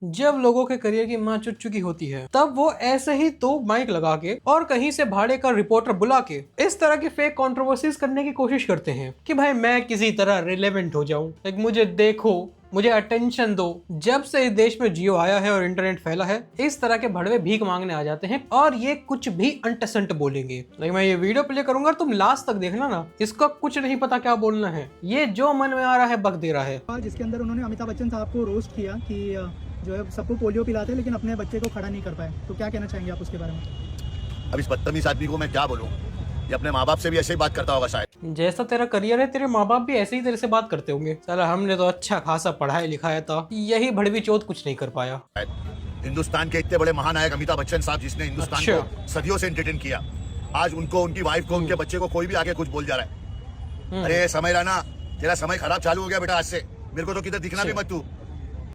जब लोगों के करियर की मां चुट चुकी होती है तब वो ऐसे ही तो माइक लगा के और कहीं से भाड़े का रिपोर्टर बुला के इस तरह की फेक कंट्रोवर्सीज करने की कोशिश करते हैं कि भाई मैं किसी तरह रिलेवेंट हो जाऊं, लाइक मुझे देखो, मुझे अटेंशन दो। जब से इस देश में जियो आया है और इंटरनेट फैला है, इस तरह के भड़वे भीख मांगने आ जाते हैं और ये कुछ भी अंटसंट बोलेंगे। लेकिन मैं ये वीडियो प्ले करूंगा, तुम लास्ट तक देखना ना, इसका कुछ नहीं पता क्या बोलना है, ये जो मन में आ रहा है बक दे रहा है। जिसके अंदर उन्होंने अमिताभ बच्चन साहब को रोस्ट किया कि जो है सबको पोलियो पिलाते हैं लेकिन अपने बच्चे को खड़ा नहीं कर पाए, तो क्या कहना चाहेंगे आप उसके बारे में? अब इस बदतमीज आदमी को मैं क्या बोलूं? ये अपने माँ बाप से भी ऐसे ही बात करता होगा शायद। जैसा तेरा करियर है, तेरे माँ बाप भी ऐसे ही तेरे से बात करते होंगे। साला हमने तो अच्छा खासा पढ़ाई लिखाया था, यही भड़वी चौथ कुछ नहीं कर पाया। हिंदुस्तान के इतने बड़े महानायक अमिताभ बच्चन साहब, जिसने हिंदुस्तान को सदियों से एंटरटेन किया, आज उनको, उनकी वाइफ को, उनके बच्चे को कोई भी आगे कुछ बोल जा रहा है। अरे समय राना, तेरा समय खराब चालू हो गया बेटा आज से। मेरे को तो किधर दिखना भी मत तू।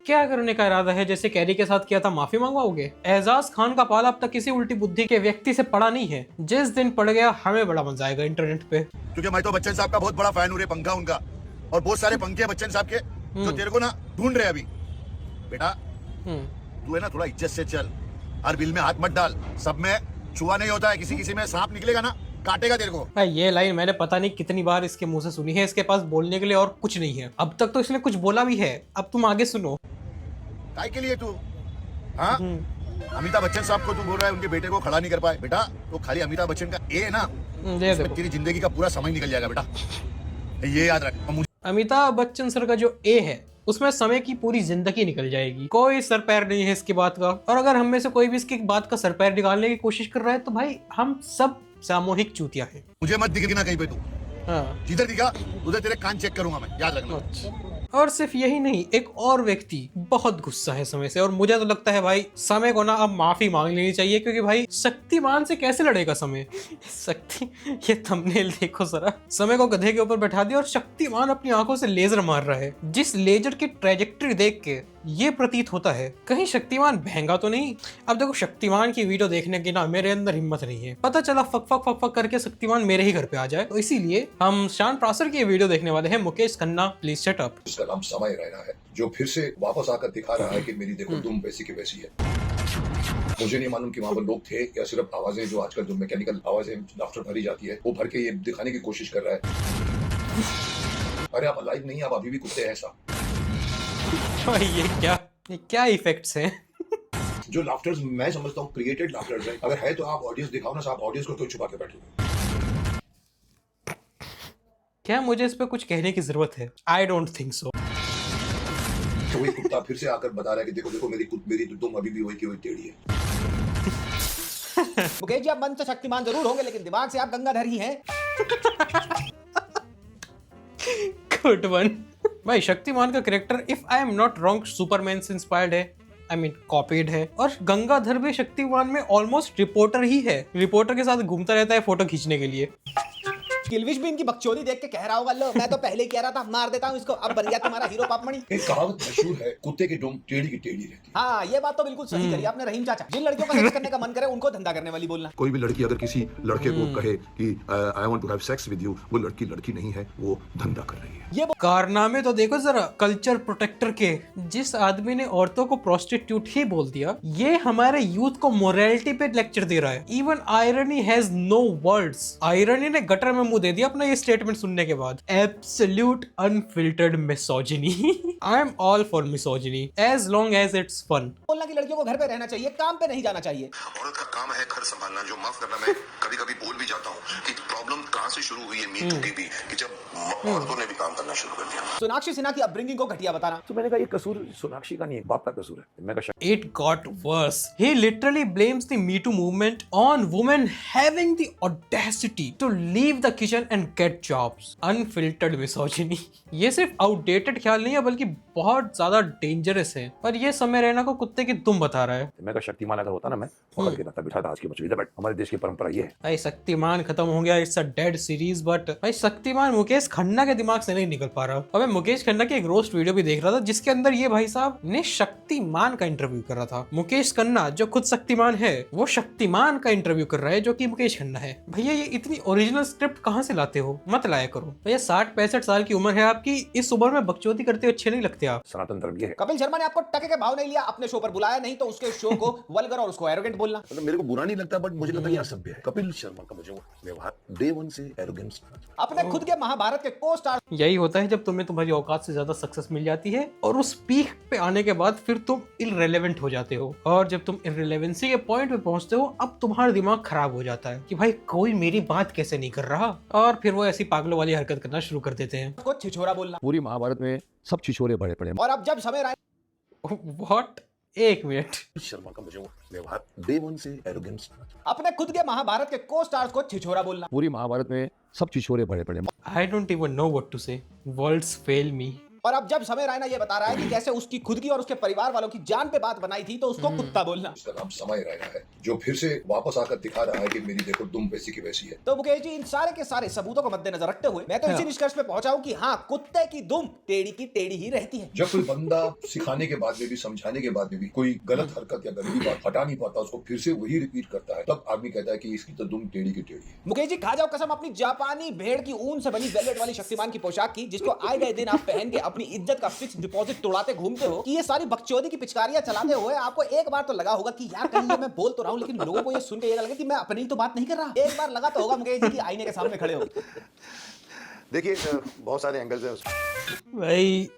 क्या करने का इरादा है? जैसे कैरी के साथ किया था, माफी मंगवाओगे? एजाज खान का पाला अब तक किसी उल्टी बुद्धि के व्यक्ति से पड़ा नहीं है। जिस दिन पड़ गया हमें बड़ा मजा आएगा इंटरनेट पे, क्योंकि मैं तो बच्चन साहब का बहुत बड़ा फैन हूँ रे, पंखा उनका, और बहुत सारे पंखे बच्चन साहब के जो तेरे को ना ढूंढ रहे अभी। बेटा तू है ना, थोड़ा इज्जत से चल, हर बिल में हाथ मत डाल। सब में छुआ नहीं होता है, किसी किसी में सांप निकलेगा ना, काटेगा तेरे को। भाई ये लाइन मैंने पता नहीं कितनी बार इसके मुंह से सुनी है। इसके पास बोलने के लिए और कुछ नहीं है। अब तक तो इसने कुछ बोला भी है, अब तुम आगे सुनो। काय के लिए तू? हाँ, अमिताभ बच्चन साहब को तू बोल रहा है उनके बेटे को खड़ा नहीं कर पाए। बेटा तो खाली अमिताभ बच्चन का ए है ना, तेरी जिंदगी का पूरा समय निकल जाएगा बेटा, ये याद रख। अमिताभ बच्चन सर का जो ए है उसमें समय की पूरी जिंदगी निकल जाएगी। कोई सर पैर नहीं है इसकी बात का। और अगर हम में से कोई भी इसकी बात का सर पैर निकालने की कोशिश कर रहा है तो भाई हम सब सामूहिक चूतिया है। मुझे मत दिखना कहीं पे तू। हाँ, जिधर दिखा उधर तेरे कान चेक करूंगा मैं, याद रखना। और सिर्फ यही नहीं, एक और व्यक्ति बहुत गुस्सा है समय से, और मुझे तो लगता है भाई समय को ना अब माफी मांग लेनी चाहिए, क्योंकि भाई शक्तिमान से कैसे लड़ेगा समय? शक्ति, ये थंबनेल देखो जरा, समय को गधे के ऊपर बैठा दिया और शक्तिमान अपनी आंखों से लेजर मार रहा है। जिस लेजर की ट्रेजेक्टरी देख के ये प्रतीत होता है कहीं शक्तिमान महंगा तो नहीं। अब देखो, शक्तिमान की वीडियो देखने की ना मेरे अंदर हिम्मत नहीं है। पता चला फक फक फक फक करके शक्तिमान मेरे ही घर पे आ जाए, तो इसीलिए हम शान प्रासर की वीडियो देखने वाले हैं। Mukesh Khanna, please shut up. इसका नाम समय रहना है, जो फिर से वापस आकर दिखा रहा है कि मेरी देखो तुम वैसी की वैसी है। मुझे नहीं मालूम कि वहां पर लोग थे या सिर्फ आवाजें, जो आजकल जो मैकेनिकल आवाजें लाफ्टर भरी जाती है, वो भर के ये दिखाने की कोशिश कर रहा है। अरे आप लाइव नहीं, आप अभी भी कुत्ते हैं ऐसा। ये क्या इफेक्ट्स हैं? जो लाफ्टर्स मैं समझता हूँ क्रिएटेड लाफ्टर्स है। अगर है तो आप ऑडियंस दिखाओ ना, आप ऑडियंस को क्यों छुपा के बैठे? क्या मुझे इस पे कुछ कहने की जरूरत है? I don't think so. तो वही कुत्ता फिर से आकर बता रहा है कि देखो देखो मेरी तुम अभी भी वही की वही टेढ़ी है। मुकेश जी, आप मन से शक्तिमान जरूर होंगे लेकिन दिमाग से आप गंगाधर ही हैं। Good one. भाई शक्तिमान का character, if I am not wrong, Superman से इंस्पायर्ड है, आई मीन कॉपीड है। और गंगाधर भी शक्तिमान में ऑलमोस्ट रिपोर्टर ही है। रिपोर्टर के साथ घूमता रहता है फोटो खींचने के लिए। किल्विश भी इनकी बकचोदी देख के कह रहा होगा, लो मैं तो पहले ही कह रहा था मार देता हूँ इसको, अब बन गया तुम्हारा हीरो पापमणि। एक कहावत मशहूर है, कुत्ते की दुम टेढ़ी की टेढ़ी रहती है। हाँ, ये बात तो बिल्कुल सही करी आपने रहीम चाचा। जिन लड़कियों का सेक्स करने का मन करे उनको धंधा करने वाली बोलना। कोई भी लड़की अगर किसी लड़के को कहे कि I want to have sex with you, वो लड़की लड़की नहीं है, वो धंधा कर रही है। ये कारनामे तो देखो जरा कल्चर प्रोटेक्टर के। जिस आदमी ने औरतों को प्रोस्टिट्यूट ही बोल दिया, ये हमारे यूथ को मोरालिटी पे लेक्चर दे रहा है। Even irony has no words. Irony ने गटर में मुंह दे दिया अपना ये स्टेटमेंट सुनने के बाद। Absolute unfiltered misogyny. I am all for misogyny as long as it's fun. बोलना कि लड़कियों को घर पे रहना चाहिए, काम पे नहीं जाना चाहिए। औरत का काम है घर संभालना। जो माफ करना, मैं कभी कभी बोल भी जाता हूँ कि प्रॉब्लम कहाँ से शुरू हुई है मी टू की भी, कि जब औरतों ने भी काम करना शुरू कर दिया। सोनाक्षी सिन्हा की अपब्रिंगिंग को घटिया बताना। तो मैंने कहा ये कसूर सोनाक्षी का नहीं है, बाप का कसूर है। मैं कहा It got worse. He literally blames the Me Too movement on women having the audacity to leave the kitchen and get jobs. Unfiltered misogyny. ये सिर्फ आउटडेटेड ख्याल नहीं है बल्कि बहुत ज्यादा डेंजरस है। पर ये समय रैना को कुत्ते की दुम बता रहा है। मैं कहा शक्तिमान अगर होता ना, मैं पकड़ के रखता, बिठाता आज की मछली। बट हमारे देश की परंपरा ये है। भाई शक्तिमान खत्म हो गया, it's a dead series, but भाई शक्तिमान मुकेश खन्ना के दिमाग से नहीं निकल पा रहा। अब मैं मुकेश खन्ना की एक रोस्ट वीडियो भी देख रहा था जिसके अंदर ये भाई साहब ने शक्तिमान का इंटरव्यू कर रहा था। मुकेश खन्ना जो खुद शक्तिमान है वो शक्तिमान का इंटरव्यू कर रहा है जो कि मुकेश खन्ना है। भैया ये इतनी ओरिजिनल स्क्रिप्ट कहाँ से लाते हो, मत लाया करो भैया। 60-65 साल की उम्र है आपकी, इस उम्र में बकचोदी करते हुए अच्छे नहीं लगते आप। सनातन धर्म ये है। कपिल शर्मा ने आपको टके के भाव नहीं लिया, अपने शो पर बुलाया नहीं, तो उसके शो को वल्गर और उसको एरोगेंट बोलना। मतलब मेरे को बुरा नहीं लगता, बट मुझे लगता है ये असभ्य है। कपिल शर्मा का मुझे व्यवहार डे वन से एरोगेंस। अपने खुद के महाभारत के को स्टार यही होता है जब तुम्हें तुम्हारी औकात से ज्यादा सक्सेस मिल जाती है और उस पीक पे आने के बाद फिर तुम इररिलेवेंट हो जाते हो, और जब तुम इररिलेवेंसी के पॉइंट पे पहुंचते हो अब तुम्हारा दिमाग खराब हो जाता है कि भाई कोई मेरी बात कैसे नहीं कर रहा, और फिर वो ऐसी पागलों वाली हरकत करना शुरू कर देते हैं। को छिछोरा बोलना। पूरी महाभारत में सब छिछोरे बड़े पड़े। और अब जब समय व्हाट, एक मिनट, शर्मा का मुझे व्यवहार डे वन से एरोगेंस। अपने खुद के महाभारत के को स्टार्स को छिछोरा बोलना। पूरी महाभारत में सब छिछोरे बड़े पड़े। I don't even know what to say, words fail me. और अब जब समय रैना ये बता रहा है कि कैसे उसकी खुद की और उसके परिवार वालों की जान पे बात बनाई थी, तो उसको कुत्ता बोलना। उसका नाम समय रैना है, जो फिर से वापस आकर दिखा रहा है कि मेरी देखो दुम वैसी की वैसी है। तो मुकेश जी, इन सारे के सारे सबूतों को मद्देनजर रखते हुए मैं तो इसी निष्कर्ष पे पहुंचा हूं कि हाँ, कुत्ते की दुम टेढ़ी की टेढ़ी ही रहती है। जब कोई बंदा सिखाने के बाद में भी, समझाने के बाद में भी कोई गलत हरकत या गंदी बात हटा नहीं पाता, उसको फिर से वही रिपीट करता है, तब आदमी कहता है कि इसकी तो दुम टेढ़ी की टेढ़ी है। मुकेश जी, खा जाओ कसम अपनी जापानी भेड़ की ऊन से बनी वेलवेट वाली शक्तिमान की पोशाक की, जिसको आए गए दिन आप पहन के अपनी इज्जत का फिक्स डिपॉजिट तोड़ाते घूमते हो, कि ये सारी बकचोदी की पिचकारियां चलाते हुए आपको एक बार तो लगा होगा कि यार कहीं ये मैं बोल तो रहा हूं, लेकिन लोगों को ये सुन के ये लगे कि मैं अपनी तो बात नहीं कर रहा। एक बार लगा तो होगा मुकेश जी कि आईने के सामने खड़े हो। देखिए बहुत सारे एंगल्स हैं। भाई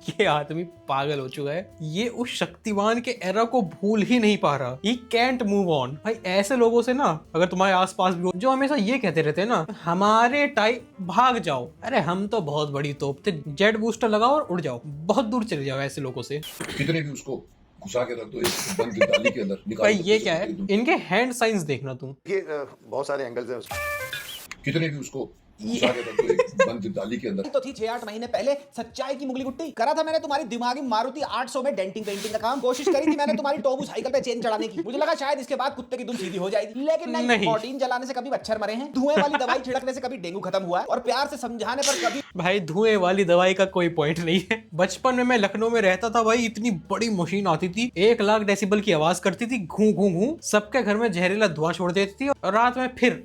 ये आदमी पागल हो चुका है, ये उस शक्तिमान के एरा को भूल ही नहीं पा रहा। He can't move on। भाई ऐसे लोगों से ना, अगर तुम्हारे आसपास भी हो जो हमेशा ये कहते रहते हैं ना, हमारे टाइप भाग जाओ, अरे हम तो बहुत बड़ी तोप थे, जेट बूस्टर लगाओ और उड़ जाओ, बहुत दूर चले जाओ ऐसे लोगों से। कितने भी उसको घुसा के रख दो एक बंद डाली के अंदर, निकाल भाई दो, ये क्या है, इनके हैंड साइंस देखना तुम। देखिए बहुत सारे एंगल्स हैं। कितने भी उसको घुसा के रख दो एक बंद डाली के अंदर। तो थी 6-8 महीने पहले सच्चाई की मुगली गुट्टी। करा था मैंने तुम्हारी दिमागी मारुति 800 में डेंटिंग पेंटिंग का काम। कोशिश करी थी मैंने तुम्हारी टोबू साइकिल पे चेन चढ़ाने की। मुझे लगा शायद इसके बाद कुत्ते की दुम सीधी हो जाएगी, लेकिन नहीं। प्रोटीन जलाने से कभी मच्छर मरे हैं, धुएं वाली दवाई छिड़कने से कभी डेंगू खत्म हुआ है, और प्यार से समझाने पर कभी। भाई धुएं वाली दवाई का कोई पॉइंट नहीं है। बचपन में मैं लखनऊ में रहता था भाई, इतनी बड़ी मशीन आती थी, 1 लाख डेसिबल की आवाज करती थी, घू घू घू, सबके घर में जहरीला धुआं छोड़ देती थी, और रात में फिर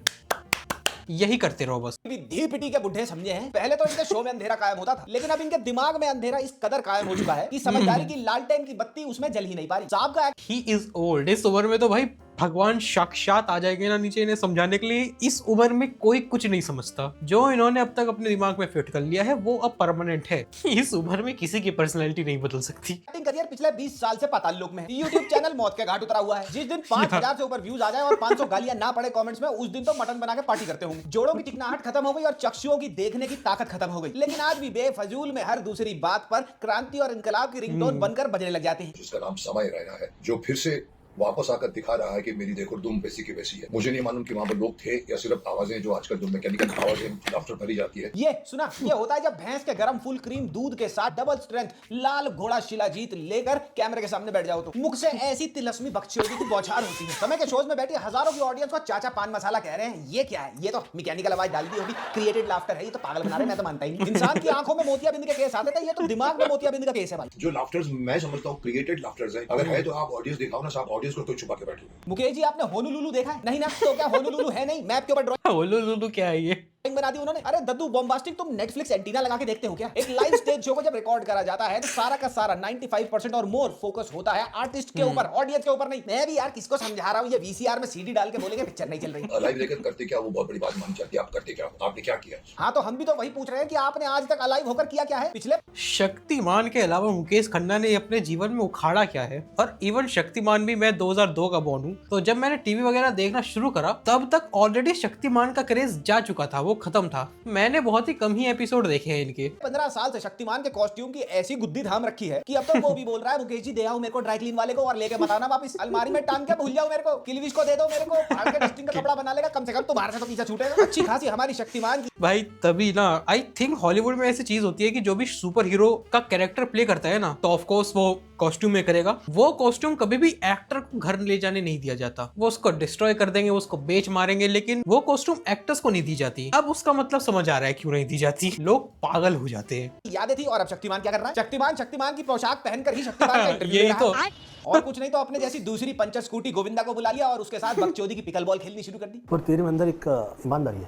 यही करते रहो बस। धी पिटी के बुढ़े समझे हैं। पहले तो इनके शो में अंधेरा कायम होता था, लेकिन अब इनके दिमाग में अंधेरा इस कदर कायम हो चुका है कि समझदारी की लालटेन की बत्ती उसमें जल ही नहीं पा रही। साहब का ही इज ओल्ड। इस उम्र में तो भाई भगवान साक्षात आ जाएंगे ना नीचे इन्हें समझाने के लिए। इस उम्र में कोई कुछ नहीं समझता। जो इन्होंने अब तक अपने दिमाग में फिट कर लिया है वो अब परमानेंट है। इस उम्र में किसी की पर्सनैलिटी नहीं बदल सकती। करियर पिछले 20 साल से पाताल लोक में है। YouTube चैनल मौत के घाट उतरा हुआ है। जिस दिन 5000 से ऊपर व्यूज आ जाए और 500 गालियां ना पड़े कमेंट्स में, उस दिन तो मटन बना के पार्टी करते होंगे। जोड़ों की चिकनाहट खत्म हो गई और चक्षुओं की देखने की ताकत खत्म हो गई, लेकिन आज भी बेफजूल में हर दूसरी बात पर क्रांति और इनकलाब की रिंगटोन बनकर बजने लग जाते हैं। जिसका नाम समय रैना है, जो फिर से वापस आकर दिखा रहा है कि मेरी देखो दुम वैसी की वैसी है। मुझे नहीं मालूम कि वहां पर लोग थे या सिर्फ आवाजें, जो आजकल जो मैकेनिकल आवाजें डॉक्टर भरी जाती है। ये सुना, ये होता है जब भैंस के गरम फुल क्रीम दूध के साथ डबल स्ट्रेंथ लाल घोड़ा शिलाजीत लेकर कैमरे के सामने बैठ जाओ तो मुख से ऐसी तिलस्मी बकचोदी की बौछार होती है। समय के शोज में बैठी हजारों की ऑडियंस को चाचा पान मसाला कह रहे हैं, ये क्या है, ये तो मैकेनिकल आवाज डाल दी होगी, क्रिएटेड लाफ्टर है, ये तो पागल बना रहे, मैं तो मानता ही नहीं। इंसान की आंखों में मोतियाबिंद के केस आते थे, ये तो दिमाग में मोतियाबिंद का केस है भाई। जो लाफ्टर्स मैं समझता हूँ क्रिएटेड लाफ्टर्स है, अगर है तो आप ऑडियंस दिखाओ ना, आप ऑडियंस को तो छुपा के बैठो। मुकेश जी, आपने होनोलुलु देखा है? नहीं ना, तो क्या होनोलुलु है नहीं, मैप के ऊपर होनोलुलु क्या है ये? बना दी उन्होंने। अरे दद्दू बॉम्बास्टिक, तुम नेटफ्लिक्स एंटीना लगा के देखते हो क्या? एक लाइव स्टेज शो को जब रिकॉर्ड करा जाता है तो सारा का सारा 95% और मोर फोकस होता है आर्टिस्ट के ऊपर, ऑडियंस के ऊपर नहीं। मैं भी यार किसको समझा रहा हूँ, ये वीसीआर में सीडी डाल के बोलेंगे पिक्चर नहीं चल रही। लाइव लेकर करते क्या, वो बहुत बड़ी बात मानी जाती है। आप करते क्या, आपने क्या किया? हाँ, तो हम भी तो वही पूछ रहे हैं कि आपने आज तक अलाइव होकर किया क्या है पिछले। शक्तिमान के अलावा मुकेश खन्ना ने अपने जीवन में उखाड़ा क्या है? और इवन शक्तिमान भी, मैं 2002 का बॉर्न हूँ, तो जब मैंने टीवी वगैरह देखना शुरू करा तब तक ऑलरेडी शक्तिमान का क्रेज जा चुका था, वो खत्म था। मैंने बहुत ही कम ही एपिसोड देखे हैं इनके। 15 साल से शक्तिमान के कॉस्ट्यूम की ऐसी गुद्दी धाम रखी है कि अब तो वो भी बोल रहा है, मुकेश जी दे आओ मेरे को ड्राई क्लीन वाले को और लेके बताना वापस, अलमारी में टांग के भूल जाओ मेरे को, किलविश को दे दो मेरे को, फाड़ के डस्टिंग का कपड़ा बना लेगा, कम से कम तुम्हारे से तो पीछा छूटेगा। अच्छी खासी हमारी शक्तिमान की भाई तभी ना, आई थिंक हॉलीवुड में ऐसी चीज होती है कि जो भी सुपर हीरो का कैरेक्टर प्ले करता है ना, तो ऑफ कोर्स वो कॉस्ट्यूम में करेगा, वो कॉस्ट्यूम कभी भी एक्टर को घर ले जाने नहीं दिया जाता। वो उसको डिस्ट्रॉय कर देंगे, उसको बेच मारेंगे, लेकिन वो कॉस्ट्यूम एक्टर्स को नहीं दी जाती। अब उसका मतलब समझ आ रहा है क्यों नहीं दी जाती, लोग पागल हो जाते हैं। यादें थी। और अब शक्तिमान क्या कर रहा है? शक्तिमान की पोशाक पहनकर ही शक्तिमान का इंटरव्यू यही ले रहा तो। है। और कुछ नहीं तो अपने जैसी दूसरी पंचर स्कूटी गोविंदा को बुला लिया और उसके साथ बकचोदी की पिकल बॉल खेलनी शुरू कर दी। पर तेरे में अंदर एक ईमानदारी है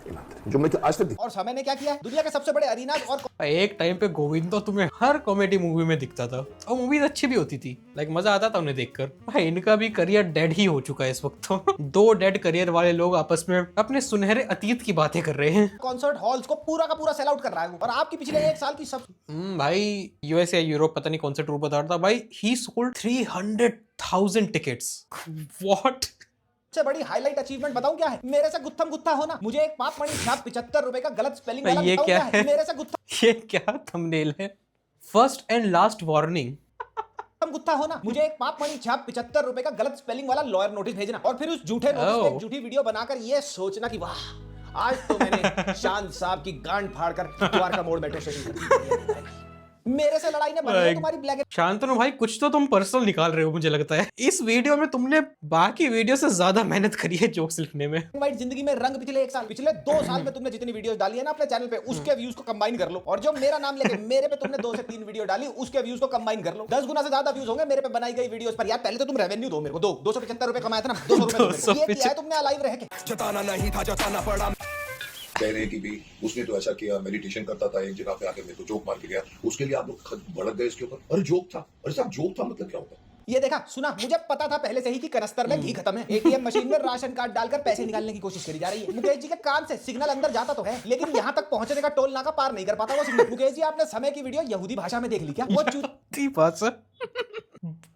जो मैं आज तक और समय ने क्या किया? दुनिया के सबसे बड़े अरीना और एक टाइम पे गोविंद तो तुम्हें हर कॉमेडी मूवी में दिखता था और मूवीज अच्छी भी होती थी, लाइक मजा आता था उन्हें देखकर। भाई इनका भी करियर डेड ही हो चुका है इस वक्त तो। दो डेड करियर वाले लोग आपस में अपने सुनहरे अतीत की बातें कर रहे हैं। कॉन्सर्ट हॉल्स को पूरा का पूरा सेल आउट कर रहा है वो। और आपकी पिछले एक साल की सब भाई यूएस या यूरोप पता नहीं कौन सा टूर बता रहा था भाई, ही सोल्ड 300,000 टिकट्स। व्हाट? सबसे बड़ी हाईलाइट अचीवमेंट बताऊं क्या है? मेरे से गुत्थम गुत्था होना। मुझे एक पाप मणि छाप 75 रुपए का गलत स्पेलिंग वाला ये बताऊं क्या है? मेरे से गुत्थम ये क्या थंबनेल है? First and last warning. गुत्था होना। मुझे एक पाप मणि छाप 75 रुपए का गलत स्पेलिंग वाला लॉयर नोटिस भेजना और फिर उस झूठे नोटिस पे एक झूठी वीडियो बनाकर ये सोचना कि वाह आज तो मैंने शान साहब की गांड फाड़कर द्वारका मोड़ मेट्रो स्टेशन कर दी। मेरे से लड़ाई ने बनाई तुम्हारी ब्लैक। शांतनु भाई कुछ तो तुम पर्सनल निकाल रहे हो मुझे लगता है। इस वीडियो में तुमने बाकी वीडियो से ज्यादा मेहनत करी है जोक्स लिखने में। वाइट जिंदगी में रंग पिछले एक साल पिछले 2 साल में तुमने जितनी वीडियोस डाली है ना अपने चैनल पे उसके व्यूज को कंबाइन कर लो और जो मेरा नाम लेके मेरे पे तुमने 2 से 3 वीडियो डाली उसके व्यूज को कंबाइन कर लो। 10 गुना से ज्यादा व्यूज होंगे मेरे पे बनाई गई वीडियोस पर। यार पहले तो तुम रेवेन्यू दो मेरे को। 275 रुपए कमाए थे ना, 200 रुपए ये किया है तुमने अलाइव रह के। जताना नहीं था जताना पड़ा। कह रहे हैं कि भी उसने तो ऐसा किया, मेडिटेशन करता था एक जगह पे आके मेरे को जोक मार के गया, उसके लिए आप लोग भड़क गए इसके ऊपर। अरे जोक था, अरे साहब जोक था मतलब क्या होता है? ये देखा सुना, मुझे पता था पहले से ही कि कनस्तर में घी खत्म है। एटीएम मशीन में राशन कार्ड डालकर पैसे निकालने की कोशिश करी जा रही है। मुकेश जी के कान से सिग्नल अंदर जाता तो है लेकिन यहाँ तक पहुंचने का टोल नाका पार नहीं कर पाता वो सिग्नल। मुकेश जी आपने समय की वीडियो यहूदी भाषा में देख ली क्या? वो चूती भाषा।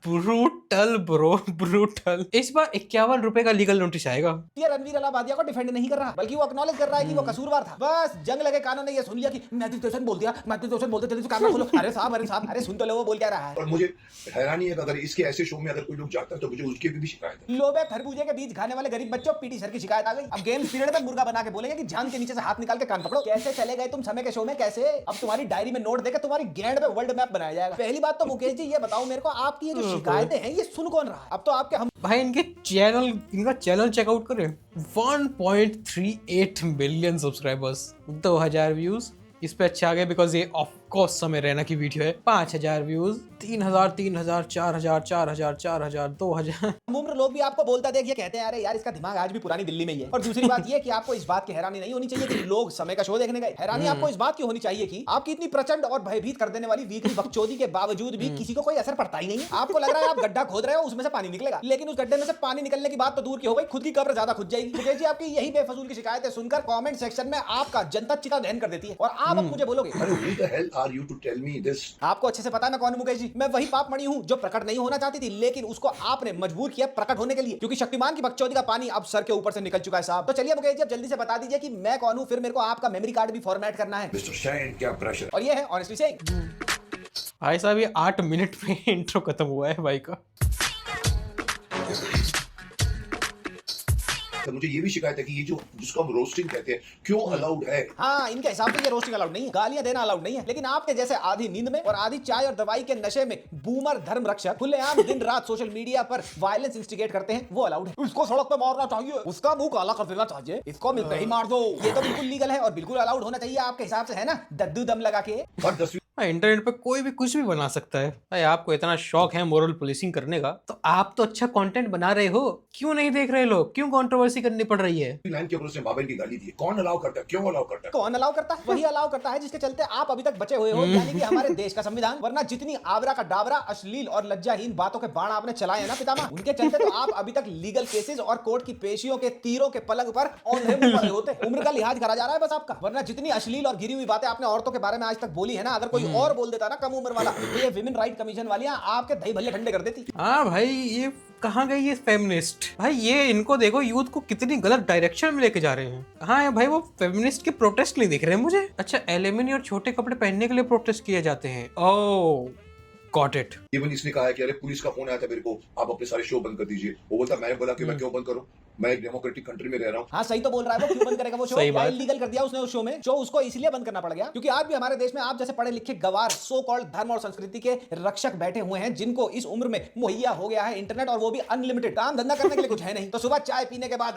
Brutal bro, brutal. इस बार 51 रुपए का लीगल नोटिस आएगा। ये रणवीर अलाहाबादिया को डिफेंड नहीं कर रहा बल्कि वो एक्नॉलेज कर रहा है कि वो कसूरवार था। बस जंग लगे कानों ने ये सुन लिया कि मैथ्यूसेशन बोल दिया, मैथ्यूसेशन बोलते जल्दी से कैमरा खोलो। अरे साहब अरे सुन तो लो वो बोल क्या रहा है। और मुझे हैरानी है कि अगर इसके ऐसे शो में अगर कोई लोग जाता है तो मुझे उसके भी शिकायत है। लोबे खरबूजे के बीज खाने वाले गरीब बच्चों पीटी सर की शिकायत आ गई। अब गेम पीरियड में मुर्गा बना के बोलेंगे कि जान के नीचे से हाथ निकाल के कान पकड़ो। कैसे चले गए तुम समय के शो में? कैसे? अब तुम्हारी डायरी में नोट देकर तुम्हारी गेंद पे वर्ल्ड मैप बनाया जाएगा। पहली बात तो मुकेश जी ये बताओ मेरे को आपकी ये जो शिकायतें हैं ये सुन कौन रहा है? अब तो आपके हम भाई इनका चैनल चेकआउट करें। 1.38 मिलियन सब्सक्राइबर्स, 2000 व्यूज। इस पे अच्छा आ गया बिकॉज ये ऑफ कोर्स समय रैना की वीडियो है। 5000 व्यूज, 3000, 3000, 4000, 4000, 4000, 2000। उम्र लोग भी आपको बोलता देखिए कहते हैं अरे यार इसका दिमाग आज भी पुरानी दिल्ली में ही है। और दूसरी बात ये कि आपको इस बात की हैरानी नहीं होनी चाहिए कि लोग समय का शो देखने गए। हैरानी आपको इस बात की होनी चाहिए कि आपकी इतनी प्रचंड और भयभीत कर देने वाली वीकली बकचोदी के बावजूद भी किसी को कोई असर पड़ता ही नहीं है। आपको लग रहा है आप गड्ढा खोद रहे हो उसमें से पानी निकलेगा, लेकिन उस गड्ढे में से पानी निकलने की बात तो दूर की हो गई, खुद की कब्र ज्यादा खुद जाएगी। मुकेश जी आपकी यही बेफजूल की शिकायतें सुनकर कमेंट सेक्शन में आपका जनता चिता दहन कर देती है और आप अब मुझे बोलोगे अरे who the hell are you to tell me this? आपको अच्छे से पता है मैं कौन हूं मुकेश जी। मैं वही पाप मणि हूं जो प्रकट नहीं होना चाहती थी लेकिन उसको आपने मजबूर किया प्रकट होने के लिए, क्योंकि शक्तिमान की बकचोदी का पानी अब सर के ऊपर से निकल चुका है साहब। तो चलिए मुकेश जी अब जल्दी से बता दीजिए कि मैं कौन हूं, फिर मेरे को आपका मेमोरी कार्ड भी फॉर्मेट करना है। मिस्टर शैन क्या प्रेशर। और ये है ऑनेस्टली सेइंग। भाई साहब ये 8 मिनट में इंट्रो खत्म हुआ है भाई का। तो मुझे ये भी शिकायत है कि ये जो जिसको हम रोस्टिंग कहते हैं क्यों अलाउड है? हाँ इनके हिसाब से ये रोस्टिंग अलाउड नहीं है, गालियां देना अलाउड नहीं है, लेकिन आपके जैसे आधी नींद में और आधी चाय और दवाई के नशे में बूमर धर्म रक्षक खुलेआम दिन रात सोशल मीडिया पर वायलेंस इंस्टिगेट करते हैं वो अलाउड है। उसको सड़क पे मारना चाहिए, उसका मुंह काला कर देना चाहिए, इसको मिलते ही मार दो, ये तो बिल्कुल लीगल है और बिल्कुल अलाउड होना चाहिए आपके हिसाब से, है ना? दद्दू दम लगा के। और 10वीं इंटरनेट पे कोई भी कुछ भी बना सकता है। भाई आपको इतना शौक है मोरल पुलिसिंग करने का तो आप तो अच्छा कंटेंट बना रहे हो, क्यों नहीं देख रहे लोग? क्यों कंट्रोवर्सी करनी पड़ रही है? लाइन के ऊपर उसने बाबेल की गाली दी। कौन अलाउ करता है? क्यों अलाउ करता है? कौन अलाउ करता है? वही अलाउ करता है जिसके चलते आप अभी तक बचे हुए हो, यानी कि हमारे देश का संविधान। वरना जितनी आबरा का डाबरा अश्लील और लज्जाहीन बातों के बाण आपने चलाए हैं ना पितामह, उनके चलते तो आप अभी तक लीगल केसेस और कोर्ट की पेशियों के तीरों के पलंग पर औंधे मुंह पड़े होते। उम्र का लिहाज करा जा रहा है बस आपका। वरना जितनी अश्लील और गिरी हुई बातें आपने औरतों के बारे में आज तक बोली है ना, अगर कोई और बोल देता ना कम उम्र वाला तो ये विमेन राइट कमीशन वालियां आपके दही भल्ले ठंडे कर देती। हाँ भाई ये कहाँ गई ये फेमिनिस्ट? भाई ये इनको देखो यूथ को कितनी गलत डायरेक्शन में लेके जा रहे हैं। कहाँ है भाई वो फेमिनिस्ट के प्रोटेस्ट नहीं दिख रहे हैं मुझे। अच्छा एलिमिनी और छोटे कपड़े पहनने के लिए प्रोटेस्ट किए जाते हैं। ओह गॉट इट। इवन इसने कहा है कि अरे पुलिस का फोन आया था मेरे को, आप अपने सारे शो बंद कर दीजिए। वो बोलता मैंने बोला कि मैं क्यों बंद करूं? मैं एक डेमोक्रेटिक कंट्री में रह रहा हूँ। हाँ सही तो बोल रहा है वो, क्यों बंद करेगा वो शो? सही बात। इलीगल कर दिया उसने उस शो में, शो उसको इसलिए बंद करना पड़ गया क्योंकि आज भी हमारे देश में आप जैसे पढ़े लिखे गवार सो कॉल्ड धर्म और संस्कृति के रक्षक बैठे हुए हैं, जिनको इस उम्र में मुहैया हो गया है इंटरनेट, और वो भी अनलिमिटेड। काम धंधा करने के लिए कुछ है नहीं, तो सुबह चाय पीने के बाद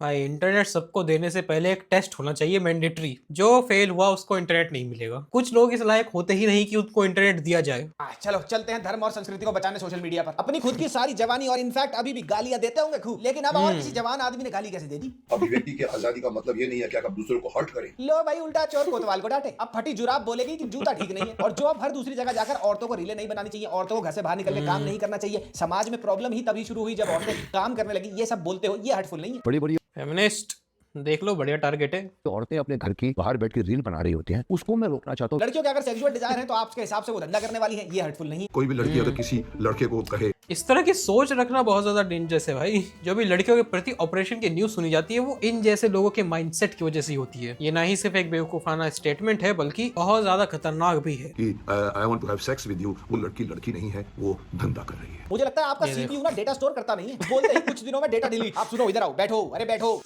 भाई इंटरनेट सबको देने से पहले एक टेस्ट होना चाहिए मैंडेटरी। जो फेल हुआ उसको इंटरनेट नहीं मिलेगा। कुछ लोग इस लायक होते ही नहीं कि उनको इंटरनेट दिया जाए। चलो चलते हैं धर्म और संस्कृति को बचाने सोशल मीडिया पर। अपनी खुद की सारी जवानी और इनफैक्ट अभी भी गालियां देते होंगे खूब, लेकिन अब और किसी जवान आदमी ने गाली कैसे दे दी? अभिव्यक्ति की आजादी का मतलब ये नहीं है कि आप दूसरों को हर्ट करें। लो भाई, उल्टा चोर कोतवाल को डांटे। अब फटी जुराब बोलेगी कि जूता ठीक नहीं है, और जो अब हर दूसरी जगह जाकर औरतों को रीले नहीं बनानी चाहिए, औरतों को घर से बाहर निकल के काम नहीं करना चाहिए। समाज में प्रॉब्लम ही तभी शुरू हुई जब औरतें काम करने लगी। ये सब बोलते हो, ये हर्टफुल नहीं है। बड़ी बड़ी फेमिनिस्ट देख लो, बढ़िया टारगेट है। जो औरतें अपने घर की बाहर बैठ के रील बना रही होती हैं, उसको मैं रोकना चाहता हूँ। लड़कियों के अगर सेक्सुअल डिजायर है तो आपके हिसाब से वो धंधा करने वाली है, ये हर्टफुल नहीं है। कोई भी लड़की अगर किसी लड़के को कहे इस तरह की सोच रखना बहुत ज्यादा डेंजरस है भाई। जो भी लड़कियों के प्रति ऑपरेशन की न्यूज सुनी जाती है वो इन जैसे लोगों के माइंडसेट की वजह से होती है। ये ना ही सिर्फ एक बेवकूफाना स्टेटमेंट है बल्कि बहुत ज्यादा खतरनाक भी है। कि I want to have sex with you, वो लड़की नहीं है, वो धंधा कर रही है। मुझे लगता है आपका सीपीयू ना डेटा स्टोर करता नहीं है, बोलते ही कुछ दिनों में डेटा डिलीट। आप सुनो, इधर आओ, बैठो, अरे बैठो।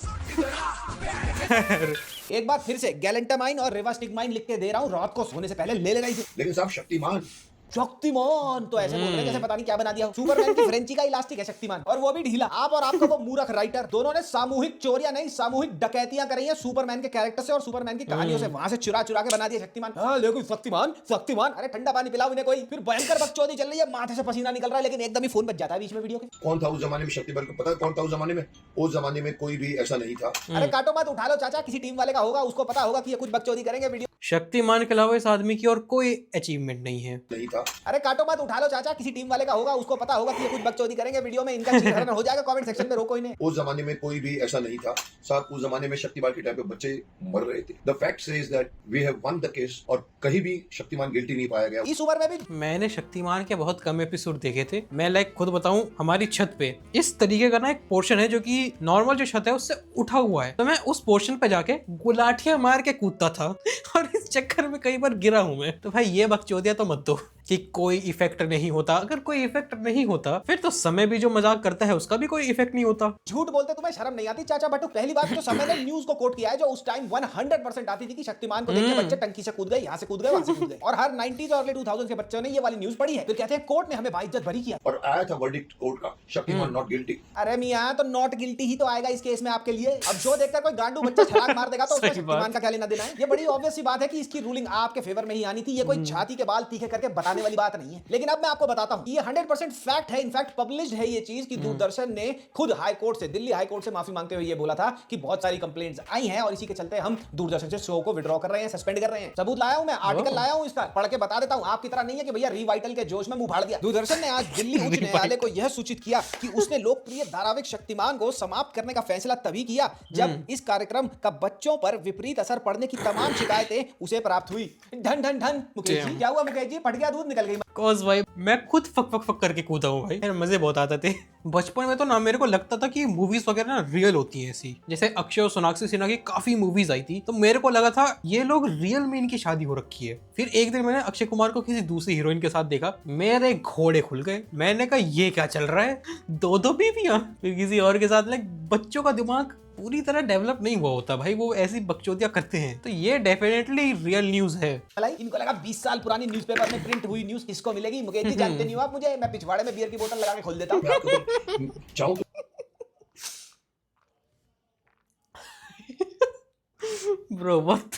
एक बार फिर से गैलेंटामाइन और रिवास्टिगमाइन लिख के दे रहा हूँ, रात को सोने से पहले ले लेना इसे। लेकिन साहब शक्तिमान शक्तिमान तो ऐसे बोल रहे हैं जैसे पता नहीं क्या बना दिया हो। सुपरमैन की फ्रेंची का इलास्टिक है शक्तिमान, और वो भी ढीला। आप और आपका वो मूर्ख राइटर दोनों ने सामूहिक चोरियां नहीं, सामूहिक डकैतियां करी हैं सुपरमैन के कैरेक्टर से और सुपरमैन की कहानियों से। वहां से चुरा चुरा के बना दिया शक्तिमान। हाँ देखो शक्तिमान, शक्तिमान, अरे ठंडा पानी पिलाओ इन्हें कोई। फिर भयंकर बकचोदी चल रही है, माथे से पसीना निकल रहा है, लेकिन एकदम ही फोन बच जाता है बीच में वीडियो के। कौन था उस जमाने में शक्तिमान को पता है कौन था उस जमाने में? उस जमाने में कोई भी ऐसा नहीं था। अरे काटो मत, उठा लो चाचा, किसी टीम वाले का होगा, उसको पता होगा कि ये कुछ बकचोदी करेंगे वीडियो। शक्तिमान के अलावा इस आदमी की और कोई अचीवमेंट नहीं है। नहीं था। अरे काटो मत, उठा लो चाचा, किसी टीम वाले का होगा, उसको पता होगा कि ये कुछ बकचोदी करेंगे वीडियो में। इनका चीज हो जाएगा कमेंट सेक्शन में, रोको इन्हें। उस जमाने में कोई भी ऐसा नहीं था साहब। उस जमाने में शक्तिमान के टाइम पे बच्चे मर रहे थे। The fact says that we have won the case, और कहीं भी शक्तिमान गिल्टी नहीं पाया गया। इस उम्र में भी मैंने शक्तिमान के बहुत कम एपिसोड देखे थे। मैं खुद बताऊं, हमारी छत पे इस तरीके का ना एक पोर्शन है जो कि नॉर्मल जो छत है उससे उठा हुआ है, तो मैं उस पोर्शन पे जाके गुलाटियां मार के कूदता था और इस चक्कर में कई बार गिरा हूं मैं। तो भाई ये बकचोदिया तो मत दो कि कोई इफेक्ट नहीं होता। अगर कोई इफेक्ट नहीं होता फिर तो समय भी जो मजाक करता है उसका भी कोई इफेक्ट नहीं होता। झूठ बोलते तुम्हें शर्म नहीं आती चाचा बटू? पहली बात तो समय ने न्यूज को कोट किया है जो उस टाइम 100% आती थी कि शक्तिमान को देख के बच्चे टंकी से कूद गए, यहाँ से कूद गए, वहां से कूद गए, और हर 90s और अर्ली 2000s के बच्चों ने ये वाली न्यूज पढ़ी है। फिर कहते हैं कोर्ट ने हमें बाइज्जत भरी किया और आया था वर्डिक्ट कोर्ट का, शक्तिमान नॉट गिल्टी। अरे मियां, तो नॉट गिल्टी ही तो आएगा इस केस में आपके लिए। अब जो देखकर कोई गांडू बच्चा छलांग मार देगा तो उसमें शक्तिमान का क्या लेना देना है? ये बड़ी ऑब्वियस सी बात है कि इसकी रूलिंग आपके फेवर में ही आनी थी। ये कोई छाती के बाल तीखे करके बताने वाली बात नहीं है। लेकिन अब मैं आपको बताता हूं, ये 100% फैक्ट है। इनफैक्ट पब्लिश्ड है ये चीज कि दूरदर्शन ने खुद हाई कोर्ट से, दिल्ली हाई कोर्ट से माफी मांगते हुए ये बोला था कि बहुत सारी कंप्लेंट्स आई हैं और इसी के चलते हम दूरदर्शन से शो को विड्रॉ कर रहे हैं, सस्पेंड कर रहे हैं। सबूत लाया हूं मैं, आर्टिकल लाया हूं, इसका पढ़ के बता देता हूं। आपकी तरह नहीं है कि भैया रिवाइटल के जोश में मुंह फाड़ दिया। दूरदर्शन ने आज दिल्ली उच्च न्यायालय को यह सूचित किया कि उसने लोकप्रिय धारावाहिक शक्तिमान को समाप्त करने का फैसला तभी किया जब इस कार्यक्रम का बच्चों पर विपरीत असर पड़ने की तमाम शिकायतें उसे प्राप्त हुई। ढन ढन ढन। मुकेश जी क्या हुआ? मुकेश जी फट गया, दूध निकल गई। कॉज भाई मैं खुद फक फक फक करके कूदा हूँ भाई, मेरे मजे बहुत आते थे। बचपन में तो ना मेरे को लगता था कि मूवीज वगैरह ना रियल होती हैं ऐसी। जैसे अक्षय और सोनाक्षी सिन्हा की काफी मूवीज आई थी तो मेरे को लगा था ये लोग रियल में इनकी शादी हो रखी है। फिर एक दिन मैंने अक्षय कुमार को किसी दूसरी हीरोइन के साथ देखा, मेरे घोड़े खुल गए। मैंने कहा ये क्या चल रहा है, दो दो बीवियां। फिर किसी और के साथ बच्चों का दिमाग पूरी तरह डेवलप नहीं हुआ होता भाई, वो ऐसी बकचोदियां करते हैं। तो ये डेफिनेटली रियल न्यूज है। इनको लगा 20 साल पुरानी न्यूज़पेपर में प्रिंट हुई न्यूज़ किसको मिलेगी? मुकेश जी जानते नहीं हो आप मुझे, मैं पिछवाड़े में बियर की बोतल लगा के खोल देता हूँ। चाहूँ bro what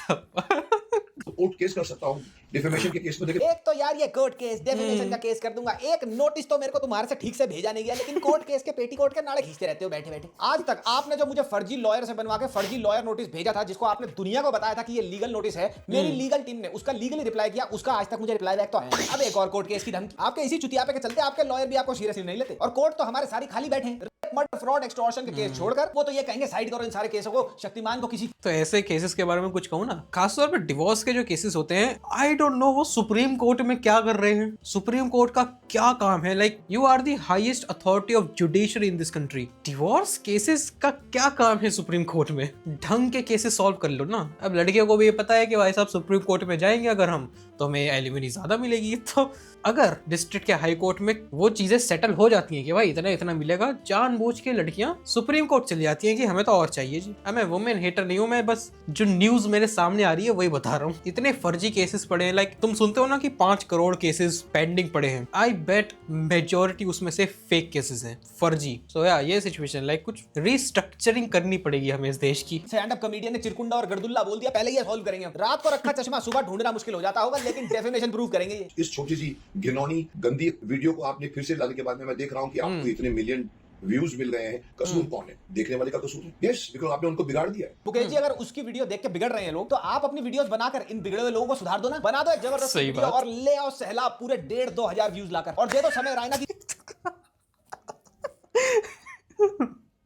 the court case कर सकता हूँ डिफेमेशन के केस में। देखिए एक तो यार ये कोर्ट केस, डेफिनेशन का केस कर दूंगा। एक नोटिस तो मेरे को तुम्हारे से ठीक से भेजा नहीं गया, लेकिन कोर्ट केस के पेटीकोट के नाड़े खींचते रहते हो बैठे बैठे। आज तक आपने जो मुझे फर्जी लॉयर से बनवा के फर्जी लॉयर नोटिस भेजा था, जिसको आपने दुनिया को बताया था कि ये लीगल नोटिस है, मेरी लीगल टीम ने उसका लीगली रिप्लाई किया, उसका आज तक मुझे रिप्लाई बैक तो आया नहीं। अब एक और कोर्ट केस की धमकी। आपके इसी चुतियापे के चलते आपके लॉयर भी आपको सीरियसली नहीं लेते, और कोर्ट तो हमारे सारी खाली बैठे हैं। मर्डर, फ्रॉड, एक्सटॉर्शन के केस छोड़कर वो तो ये कहेंगे साइड करो इन सारे केसों को, शक्तिमान को किसी। तो ऐसे केसेस के बारे में कुछ कहूँ ना, खासतौर पर डिवोर्स के जो केसेस होते हैं, आई डोंट नो वो सुप्रीम कोर्ट में क्या कर रहे हैं। सुप्रीम कोर्ट का क्या काम है? You are the highest authority of judiciary in this country. Divorce cases का क्या काम है सुप्रीम कोर्ट में? ढंग के केसेस सॉल्व कर लो ना। अब लड़कियों को भी ये पता है कि भाई साहब सुप्रीम कोर्ट में जाएंगे अगर हम तो हमें एलिमनी ज्यादा मिलेगी। तो अगर डिस्ट्रिक्ट के हाई कोर्ट में वो चीजें सेटल हो जाती हैं कि भाई इतना इतना मिलेगा, जानबूझ जानबूझ के लड़कियां सुप्रीम कोर्ट चली जाती हैं कि हमें तो और चाहिए जी। मैं वुमेन हेटर नहीं हूं, मैं बस जो न्यूज मेरे सामने आ रही है वही बता रहा हूँ। इतने फर्जी केसेस पड़े हैं, लाइक तुम सुनते हो ना कि 5 करोड़ केसेस पेंडिंग पड़े हैं। आई बेट मेजोरिटी उसमें से फेक केसेस हैं, फर्जी। सो या ये सिचुएशन, लाइक कुछ रीस्ट्रक्चरिंग करनी पड़ेगी हमें इस देश की। स्टैंड अप कॉमेडियन ने चिरकुंडा और गर्दुल्ला बोल दिया, पहले ये सॉल्व करेंगे। रात को रखा चश्मा सुबह ढूंढना मुश्किल हो जाता होगा, लेकिन डेफिनेशन प्रूव करेंगे ये। इस छोटी सी घिनौनी गंदी वीडियो को आपने फिर से लाने के बाद में मैं देख रहा हूँ कि आपको इतने मिलियन व्यूज मिल गए हैं। कसूर कौन है? देखने वाले का कसूर है। यस, बिकॉज़ आपने उनको बिगाड़ दिया है। मुकेश जी, अगर उसकी वीडियो देख के बिगड़ रहे हैं लोग, तो आप अपनी वीडियोस बनाकर इन बिगड़े हुए लोगों को सुधार दो ना। बना दो एक जबरदस्त सही वीडियो बात। और ले आओ सैलाब पूरे 1.5-2 हजार व्यूज लाकर, और दे दो समय रायना की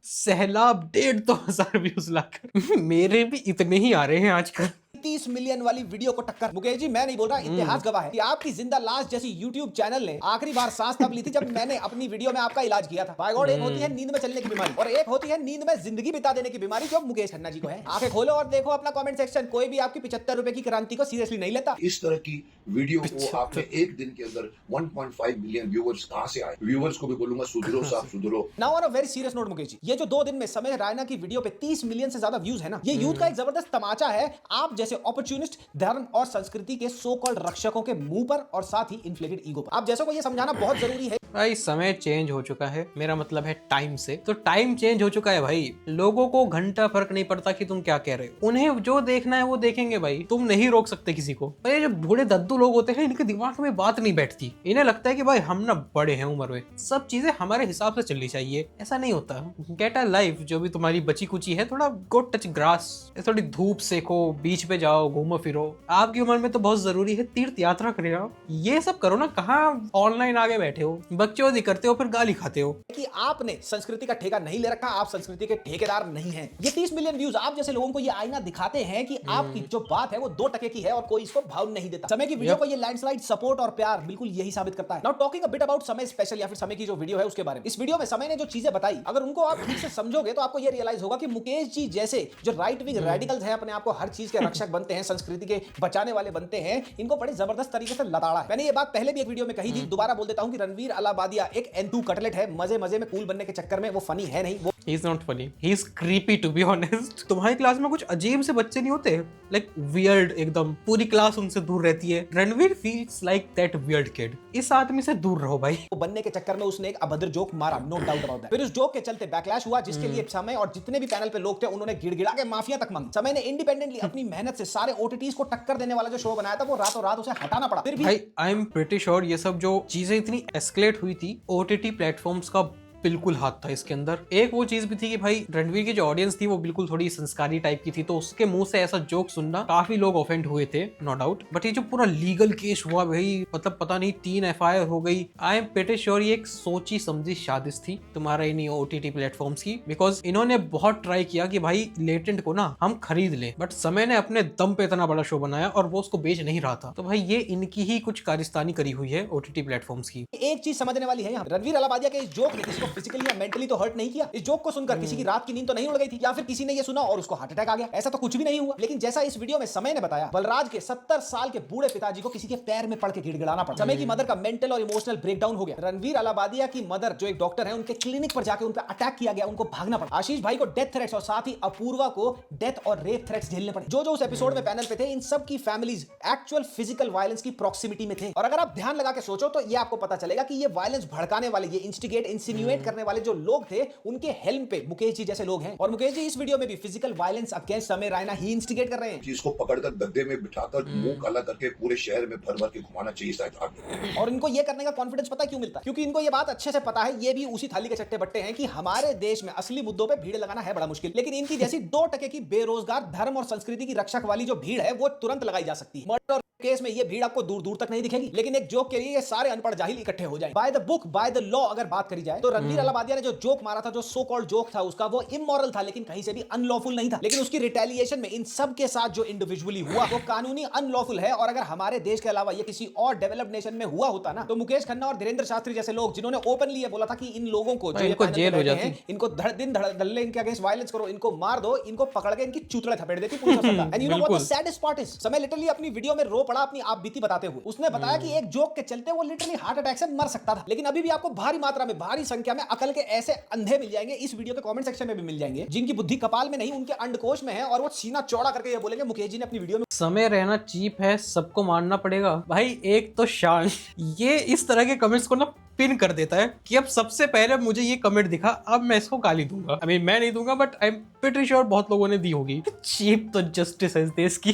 सैलाब 1.5-2 हजार व्यूज लाकर। मेरे भी इतने ही आ रहे हैं आजकल। 30 मिलियन वाली वीडियो को टक्कर। मुकेश जी, मैं नहीं बोल रहा, इतिहास गवाह है कि आपकी जिंदा लाश जैसी यूट्यूब चैनल ने आखिरी बार सांस तब ली थी जब मैंने अपनी वीडियो में आपका इलाज किया था। बाय गॉड, एक होती है नींद में चलने की बीमारी और एक होती है नींद में जिंदगी बिता देने की बीमारी, जो मुकेश खन्ना जी को है। आंखें खोलो और देखो अपना कमेंट सेक्शन, कोई भी आपकी 75 रुपए की क्रांति को सीरियसली नहीं लेता। इस तरह की वीडियो को आपने एक दिन के अंदर 1.5 मिलियन व्यूअर्स कहां से आए? व्यूअर्स को भी बोलूंगा, सुधरो साहब, सुधरो। Now on a very serious note Mukesh ji, ये जो 2 दिन में समय रायना की वीडियो पे 30 मिलियन से ज्यादा व्यूज है ना, ये यूथ का एक जबरदस्त तमाचा है आप जैसे अपॉर्चुनिस्ट, धर्म और संस्कृति के सो कॉल्ड रक्षकों के मुंह पर, और साथ ही इन्फ्लेटेड ईगो पर। आप जैसों को ये समझाना बहुत जरूरी है। भाई समय चेंज हो चुका है, मेरा मतलब है टाइम से। तो टाइम चेंज हो चुका है भाई, लोगों को घंटा फर्क नहीं पड़ता कि तुम क्या कह रहे हो। उन्हें जो देखना है वो देखेंगे भाई, तुम नहीं रोक सकते किसी को। पर ये जो बूढ़े दद्दू लोग होते हैं, इनके दिमाग में बात नहीं बैठती। इन्हें लगता है कि भाई हम ना बड़े हैं उम्र में, सब चीजें हमारे हिसाब से चलनी चाहिए। ऐसा नहीं होता। Get a life. जो भी तुम्हारी बची कुची है, थोड़ा गो टच ग्रास, थोड़ी धूप सेको, बीच पे जाओ, घूमो फिरो। आपकी उम्र में तो बहुत जरूरी है तीर्थ यात्रा करे आओ। ये सब करो ना, कहाँ ऑनलाइन आगे बैठे हो, बकचोदी करते हो, फिर गाली खाते हो। कि आपने संस्कृति का ठेका नहीं ले रखा, आप संस्कृति के ठेकेदार नहीं हैं। ये 30 मिलियन व्यूज आप जैसे लोगों को ये आईना दिखाते हैं कि आपकी जो बात है वो 2 टके की है और कोई इसको भाव नहीं देता। समय की वीडियो को ये लैंडस्लाइड सपोर्ट और प्यार बिल्कुल यही साबित करता है। Now talking a bit about समय स्पेशल, या फिर समय की जो वीडियो है उसके बारे में। इस वीडियो में समय ने जो चीजें बताई, अगर उनको आप ठीक से समझोगे तो आपको ये रियलाइज होगा कि मुकेश जी जैसे जो राइट विंग रेडिकल्स हैं, अपने आप को हर चीज के रक्षक बनते हैं, संस्कृति के बचाने वाले बनते हैं, इनको बड़े जबरदस्त तरीके से लताड़ा है। मैंने ये बात पहले भी एक वीडियो में कही थी, दोबारा बोल देता हूं कि रणवीर अलाबादिया एक N2 कटलेट है। मजे मजे में कूल बनने के चक्कर में वो फनी है नहीं, वो He is not funny. He is creepy to be honest. तुम्हारी क्लास में कुछ अजीब से बच्चे नहीं होते? Like weird एकदम, पूरी क्लास उनसे दूर रहती है। Ranveer feels like that weird kid. इस आदमी से दूर रहो भाई। वो बनने के चक्कर में उसने एक अभद्र जोक मारा, नो डाउट अबाउट दैट। फिर उस जोक के चलते बैकलैश हुआ, जिसके लिए समय और जितने भी पैनल पे लोग थे उन्होंने गिड़गिड़ा के माफिया तक मांगी। समय ने इंडिपेंडेंटली अपनी मेहनत से सारे OTTs को टक्कर देने वाला जो शो बनाया था, वो रातों रात उसे हटाना पड़ा। फिर भी भाई आई एम प्रिटी श्योर ये सब जो चीजें इतनी एस्केलेट हुई थी, OTT प्लेटफॉर्म्स का बिल्कुल हाथ था इसके अंदर। एक वो चीज भी थी कि भाई रणवीर की जो ऑडियंस थी वो बिल्कुल थोड़ी संस्कारी टाइप की थी, तो उसके मुंह से ऐसा जोक सुनना काफी लोग ऑफेंड हुए थे, नो डाउट। बट ये जो पूरा लीगल केस हुआ भाई, मतलब पता नहीं 3 FIR हो गई। आई एम प्रीटी श्योर ये एक सोची समझी साजिश थी तुम्हारा इन्हीं OTT प्लेटफॉर्म्स की, बिकॉज इन्होंने बहुत ट्राई किया कि भाई लेटेंट को ना हम खरीद लें, बट समय ने अपने दम पे इतना बड़ा शो बनाया और वो उसको बेच नहीं रहा था। तो भाई ये इनकी ही कुछ कारिस्तानी करी हुई है OTT प्लेटफॉर्म्स की। एक चीज समझने वाली है यहाँ, रणवीर अलाबादिया के इस जोक ने किसी को फिजिकली या मेंटली तो हर्ट नहीं किया। इस जोक को सुनकर किसी की रात की नींद तो नहीं उड़ गई थी, या फिर किसी ने ये सुना और उसको हार्ट अटैक आ गया, ऐसा तो कुछ भी नहीं हुआ। लेकिन जैसा इस वीडियो में समय ने बताया, बलराज के 70 साल के बूढ़े पिताजी को किसी के पैर में पड़ के गिड़गिड़ाना पड़ा। समय की मदर का मेंटल और इमोशनल ब्रेकडाउन हो गया। रणवीर अलाबादिया की मदर जो एक डॉक्टर है, उनके क्लिनिक पर जाकर उन पर अटैक किया गया, उनको भागना पड़ा। आशीष भाई को डेथ थ्रेट्स और साथ ही अपूर्वा को डेथ और रेप थ्रेट्स झेलने पड़े। जो उस एपिसोड में पैनल पे थे, इन सब की फैमिलीज एक्चुअल फिजिकल वायलेंस की प्रॉक्सिमिटी में थे। और अगर आप ध्यान लगा के सोचो तो ये आपको पता चलेगा कि ये वायलेंस भड़काने वाले, ये इंस्टिगेट इंसिन्यूएट करने वाले जो लोग थे, उनके हेल्म पे मुकेश जी जैसे लोग हैं। और मुकेश जी इस वीडियो में भी फिजिकल वायलेंस अगेंस्ट समय रायना ही इंस्टिगेट कर रहे हैं। इसको पकड़कर गद्दे में बिठाकर मुंह काला करके पूरे शहर में भर भर के घुमाना चाहिए शायद। और इनको ये करने का कॉन्फिडेंस पता क्यों मिलता है? क्योंकि इनको ये बात अच्छे से पता है, ये भी उसी थाली के चट्टे बट्टे हैं कि हमारे देश में असली मुद्दों पे भीड़ लगाना है बड़ा मुश्किल, लेकिन इनकी जैसी 2 टके की बेरोजगार धर्म और संस्कृति की रक्षक वाली जो भीड़ है, वो तुरंत लगाई जा सकती है। मर्डर केस में ये भीड़ आपको दूर दूर तक नहीं दिखेगी, लेकिन एक जोक के लिए ये सारे अनपढ़ जाहिल इकट्ठे हो जाएंगे। By the book by the law अगर बात करी जाए तो रणवीर अलाबादिया ने जो जोक मारा था, जो सो कॉल्ड जोक था उसका, वो इमोरल था, लेकिन कहीं से भी अनलॉफुल नहीं था। लेकिन उसकी रिटेलिएशन में इन सब के साथ जो इंडिविजुअली हुआ वो कानूनी अनलॉफुल है। और अगर हमारे देश के अलावा ये किसी और डेवलप्ड नेशन में हुआ होता ना, तो मुकेश खन्ना और धीरेन्द्र शास्त्री जैसे लोग, जिन्होंने ओपनली ये बोला था कि इन लोगों को इनको जेल हो जाती, इनको दिन धड़ल्ले इनके अगेंस्ट वायलेंस करो, इनको मार दो, इनको पकड़ के इनकी चूतड़े थपेट देती police. And you know what the saddest part is, समय लिटरली अपनी वीडियो में रो पड़ा अपनी आप बीती बताते हुए। उसने बताया कि एक जोक के चलते वो लिटरली हार्ट अटैक से मर सकता था, लेकिन अभी भी आपको भारी मात्रा में, भारी संख्या में अकल के ऐसे अंधे मिल जाएंगे, इस वीडियो के कमेंट सेक्शन में भी मिल जाएंगे, जिनकी बुद्धि कपाल में नहीं उनके अंडकोश में है, और वो सीना चौड़ा करके ये बोलेंगे मुकेश जी ने अपनी वीडियो में समय रहना चीप है, सबको मानना पड़ेगा। भाई एक तो शान ये इस तरह के कमेंट्स को ना पिन कर देता है कि अब सबसे पहले मुझे ये कमेंट दिखा, अब मैं इसको गाली दूंगा। आई मीन मैं नहीं दूंगा, but I am pretty sure बहुत लोगों ने दी होगी। चीप तो जस्टिस है इस देश की।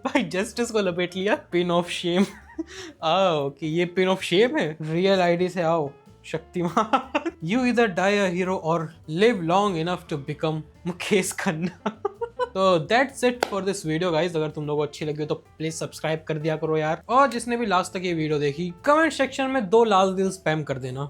भाई जस्टिस को लपेट लिया, पिन ऑफ शेम। आओ कि ये पिन ऑफ शेम है, रियल आईडी से आओ Shaktimaan. You either die a hero और live long enough to become Mukesh Khanna. तो that's it for this video guys. अगर तुम लोगों को अच्छी लगी हो तो प्लीज सब्सक्राइब कर दिया करो यार, और जिसने भी लास्ट तक ये वीडियो देखी कमेंट सेक्शन में 2 लाल दिल स्पैम कर देना।